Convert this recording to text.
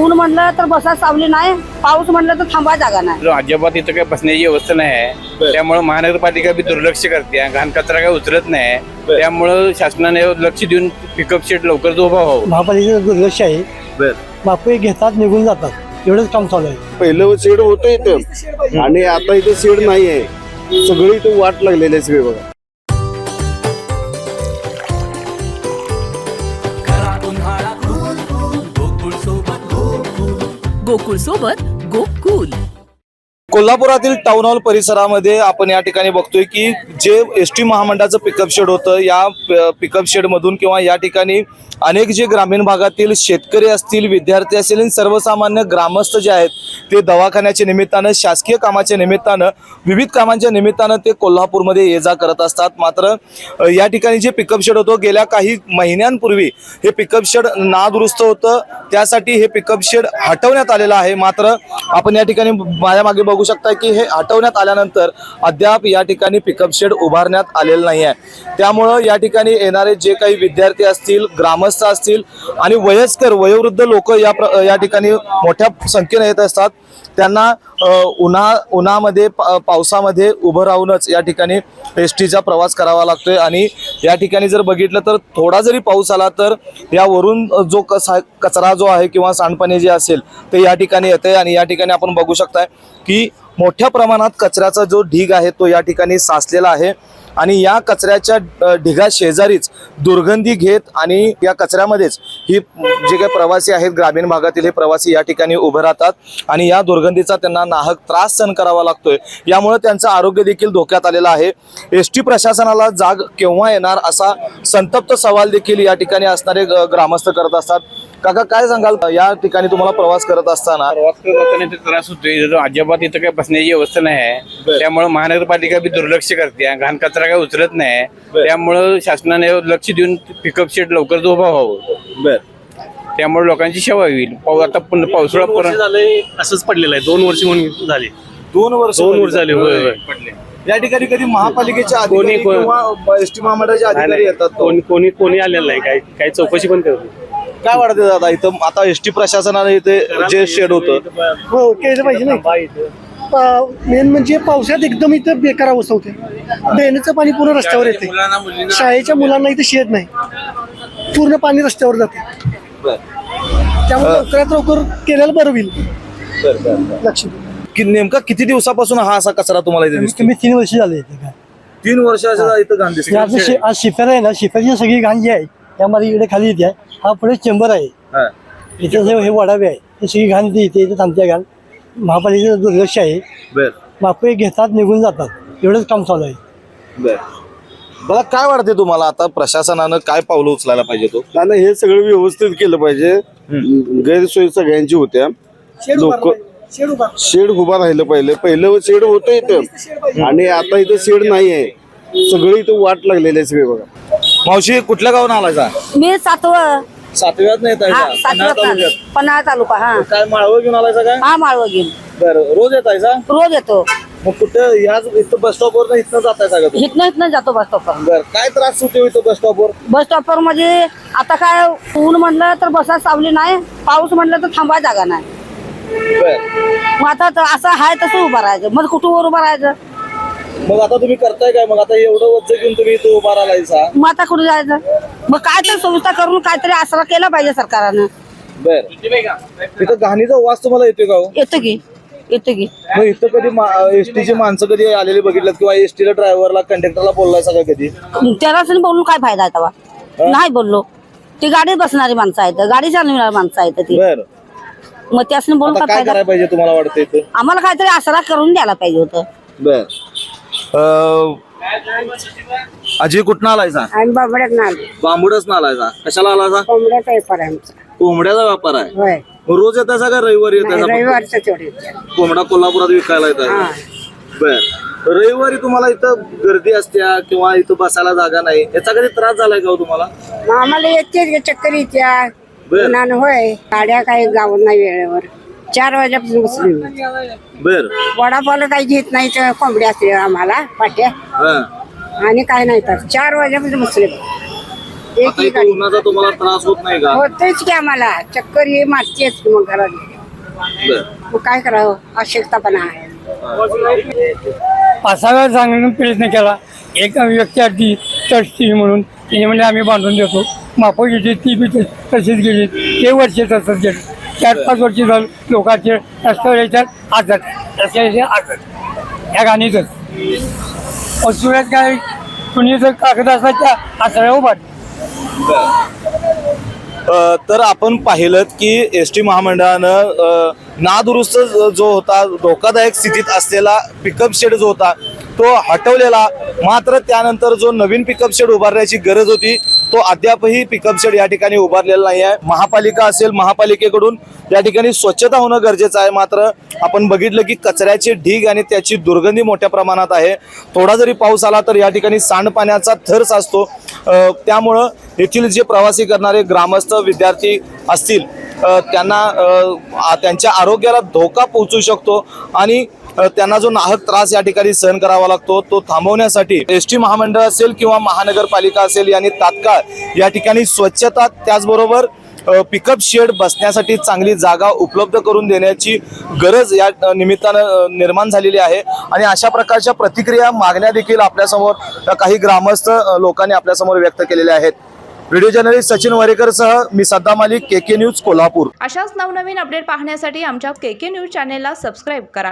ऊन म्हणलं तर बसा सावली नाही, पाऊस म्हणलं तर थांबा जागा नाही. अजिबात इथं काही बसण्याची व्यवस्था नाही आहे. त्यामुळे महानगरपालिका बी दुर्लक्ष करते, घाण कचरा काही उचलत नाही. त्यामुळे शासनाने लक्ष देऊन पिकअप शेड लवकर उभा व्हावं. महापालिकेचं दुर्लक्ष आहे. बापे घेतात निघून जातात, एवढंच काम चालू आहे. पहिलं शेड होतं इथं आणि आता इथं शेड नाही आहे. सगळी इथं वाट लागलेली आहे सगळे बघा. गोकुळ सोबत गोकुल. कोल्हापुरातील टाउन हॉल परिसरामध्ये आपण या ठिकाणी बघतोय की जे एसटी महामंडळाचं पिकअप शेड होतं, या पिकअप शेड मधून किंवा या ठिकाणी अनेक जे ग्रामीण भागातील शेतकरी असतील, विद्यार्थी असतील आणि सर्वसामान्य ग्रामस्थ जे आहेत ते दवाखान्याच्या निमित्तानं, शासकीय कामाच्या निमित्तानं, विविध कामांच्या निमित्तानं ते कोल्हापूरमध्ये ये जा करत असतात. मात्र या ठिकाणी जे पिकअप शेड होतं, गेल्या काही महिन्यांपूर्वी हे पिकअप शेड नादुरुस्त होतं. त्यासाठी हे पिकअप शेड हटवण्यात आलेलं आहे. मात्र आपण या ठिकाणी माझ्या मागे बघू शकता की हे हटवण्यात आल्यानंतर अद्याप या ठिकाणी पिकअप शेड उभारण्यात आलेलं नाही आहे. त्यामुळं या ठिकाणी येणारे जे काही विद्यार्थी असतील, ग्रामस्थ असतील आणि वयोवृद्ध लोक या ठिकाणी मोठ्या संख्येने येत असतात. त्यांना उन्हामध्ये पावसामध्ये उभं राहूनच या ठिकाणी एसटीचा प्रवास करावा लागतोय. आणि या ठिकाणी जर बघितलं तर थोडा जरी पाऊस आला तर यावरून जो कचरा जो आहे किंवा सांडपाणी जे असेल ते या ठिकाणी येते. आणि या ठिकाणी आपण बघू शकताय की मोठ्या प्रमाणात कचऱ्याचा जो ढीग आहे तो या ठिकाणी साचलेला आहे. आणि या कचऱ्याच्या ढिगा शेजारीच दुर्गंधी घेत आणि या कचऱ्यामध्येच ही जे काही प्रवासी आहेत, ग्रामीण भागातील हे प्रवासी या ठिकाणी उभे राहतात आणि या दुर्गंधीचा त्यांना नाहक त्रास सहन करावा लागतोय. यामुळे त्यांचं आरोग्य देखील धोक्यात आलेलं आहे. एसटी प्रशासनाला जाग केव्हा येणार असा संतप्त सवाल देखील या ठिकाणी असणारे ग्रामस्थ करत असतात. काका, काय सांगाल या ठिकाणी तुम्हाला प्रवास करत असताना? प्रवास करत असताना त्रास होतोय. अजिबात इथं काही बसण्याची व्यवस्था नाही आहे. त्यामुळे महानगरपालिका बी दुर्लक्ष करते, घाण कचरा काही उचलत नाही. त्यामुळे शासनाने लक्ष देऊन पिकअप शेड लवकर उभा व्हावं. त्यामुळे लोकांची सेवा होईल. आता पावसाळा झालंय असंच पडलेलं आहे. 2 वर्ष होऊन झाले. 2 वर्ष झाले. या ठिकाणी कधी महापालिकेच्या अधिकारी किंवा एसटी महामंडळाचे अधिकारी येतात? कोणी आलेलं नाही. काही चौकशी पण करत. काय वाटतं दादा, इथं आता एसटी प्रशासनाने इथे जे शेड होतं हो केलं पाहिजे ना. मेन म्हणजे पावसात एकदम इथं बेकार अवस्था होते. ड्रेनेजचं पाणी पूर्ण रस्त्यावर येते. शाळेच्या मुलांना इथे शेड नाही, पूर्ण पाणी रस्त्यावर जाते. त्यामुळे लवकरात लवकर केलेलं बरं होईल. लक्ष की नेमका किती दिवसापासून हा असा कचरा तुम्हाला इथे दिसतो? कमी 3 वर्ष झाले इथे. 3 वर्षाचा इथं घाण दिसते. आज शिफर आहे ना, शिफरची सगळी घाण जी आहे त्यामध्ये इकडे खाली येते. हा पुढे चेंबर आहे, इथे हे वडावे आहे, हे सगळी घाण इथे थांबते. घाण महापालिकेचं दुर्लक्ष आहे. बापे घेतात निघून जातात, एवढंच काम चालू आहे. मला काय वाटते तुम्हाला, आता प्रशासनानं काय पावलं उचलायला पाहिजे? तो नाही, हे सगळं व्यवस्थित केलं पाहिजे. गैरसोयी सगळ्यांची होत्या. लोक शेड उभा राहिलं पहिलं शेड होतं इथं आणि आता इथं शेड नाही आहे. सगळी इथं वाट लागलेली आहे सगळे बघा. मावशी, कुठल्या गावून आलाय का? मी सातव्यात नाही पन्हाळा तालुका. हा, काय माळव घेऊन आलाय का? हा, माळव घेऊन. बरं, रोज येतायचा? रोज येतो. मग कुठं याच इथं बस स्टॉपवर इथनं जाताय का? इथनं जातो बस स्टॉपवर. बरं, काय त्रास होतो इथं बस स्टॉपवर? बस स्टॉपवर म्हणजे आता काय ऊन म्हणलं तर बसा सावली नाही, पाऊस म्हणलं तर थांबा जागा नाही. मग आता असं आहे तसं उभं राहायचं. मग कुठं वर उभं राहायचं? मग आता तुम्ही करताय काय? मग आता एवढं वज्ज घेऊन तुम्ही इथं उभा राहायचा? मग आता कुठं जायचं? मग काय तर सुविधा करून काहीतरी आसरा केला पाहिजे सरकारनं. बरं, इथं घाणीचा वास तुम्हाला येतोय का? येतो की. मग इथं कधी एसटीची माणसं कधी आलेली बघितलं किंवा एसटीला ड्रायव्हरला, कंडक्टरला बोललाय सगळं कधी? त्याला बोलून काय फायदा आहे तेव्हा? नाही बोललो. ती गाडीत बसणारी माणसं आहेत, गाडी चालवणारी माणसं आहेत ती. बरं, मग त्यासने बोलून काय काय फायदा? करायला पाहिजे तुम्हाला वाटतं इथं? आम्हाला काहीतरी आसरा करून द्यायला पाहिजे होतं. बर, अजय कुठं आलायचा? बांबुडच ना आलायचा. कशाला आलायचा? कोंबड्याचा व्यापार आहे आमचा. कोंबड्याचा व्यापार आहे. होय, मग रोज येतायचा का रविवारी येतायचा? रविवारचं तेवढे. कोंबडा कोल्हापुरात विकायला येतात. बर, रविवारी तुम्हाला इथं गर्दी असत्या किंवा इथं बसायला जागा नाही, याचा कधी त्रास झालाय का तुम्हाला? आम्हाला येते चक्कर येत्या. होय, गाड्या काही गावात नाही वेळेवर. 4 वाजेपासून बसली. बर, वडापावला काही घेत नाही तर कोंबड्या असते आम्हाला पाट्या आणि काय नाही तर 4 वाजेपासून बसले. आता इथं उन्हाचा तुम्हाला त्रास होत नाही का? होतेच की आम्हाला चक्कर हे मारतेच मग घरात बरं. मग काय करावं अशक्तपणा आहे 5-6 वेळा सांगण्याचा प्रयत्न केला. एक व्यक्ती आधी ट्रस्टी म्हणून तिने म्हणजे आम्ही बांधून देतो मापं गेली ती बी तशीच गेली ते वर्ष तसंच गेले 4-5 वर्ष झालं लोकांचे रस्त्यावर यायच्यात आजत रस्त्याच्या आजत या गाणीतच सुरत काय कुणी जर कागद असला त्या आसळ्या उभा तर आपण पाहिलं की एस टी महामंडळानं नादुरुस्त जो होता धोकादायक स्थितीत असलेला पिकअप शेड जो होता तो हटवलेला. मात्र त्यानंतर जो नवीन पिकअप शेड उभारण्याची गरज होती तो अद्यापही पिकअप शेड या ठिकाणी उभारलेला नाही आहे. महापालिका असेल महापालिकेकडून या ठिकाणी स्वच्छता होणं गरजेचं आहे. मात्र आपण बघितलं की कचऱ्याचे ढीग आणि त्याची दुर्गंधी मोठ्या प्रमाणात आहे. थोडा जरी पाऊस आला तर या ठिकाणी सांडपाण्याचा थर साचतो. त्यामुळं येथील जे प्रवासी करणारे ग्रामस्थ विद्यार्थी असतील त्यांना त्यांच्या आरोग्याला धोका पोहोचू शकतो आणि त्यांना जो नाहक त्रास या ठिकाणी सहन करावा लागतो तो थांबवण्यासाठी एस टी महामंडळ असेल किंवा महानगरपालिका असेल यांनी तात्काळ या ठिकाणी स्वच्छता त्याचबरोबर पिकअप शेड बसण्यासाठी चांगली जागा उपलब्ध करून देण्याची गरज या निमित्तानं निर्माण झालेली आहे. आणि अशा प्रकारच्या प्रतिक्रिया मागण्या देखील आपल्यासमोर काही ग्रामस्थ लोकांनी आपल्यासमोर व्यक्त केलेल्या आहेत. व्हिडिओ जर्नलिस्ट सचिन वरेकरसह मी सद्दाम मालिक, KK न्यूज, कोल्हापूर. अशाच नवनवीन अपडेट पाहण्यासाठी आमच्या KK न्यूज चॅनेलला सबस्क्राईब करा.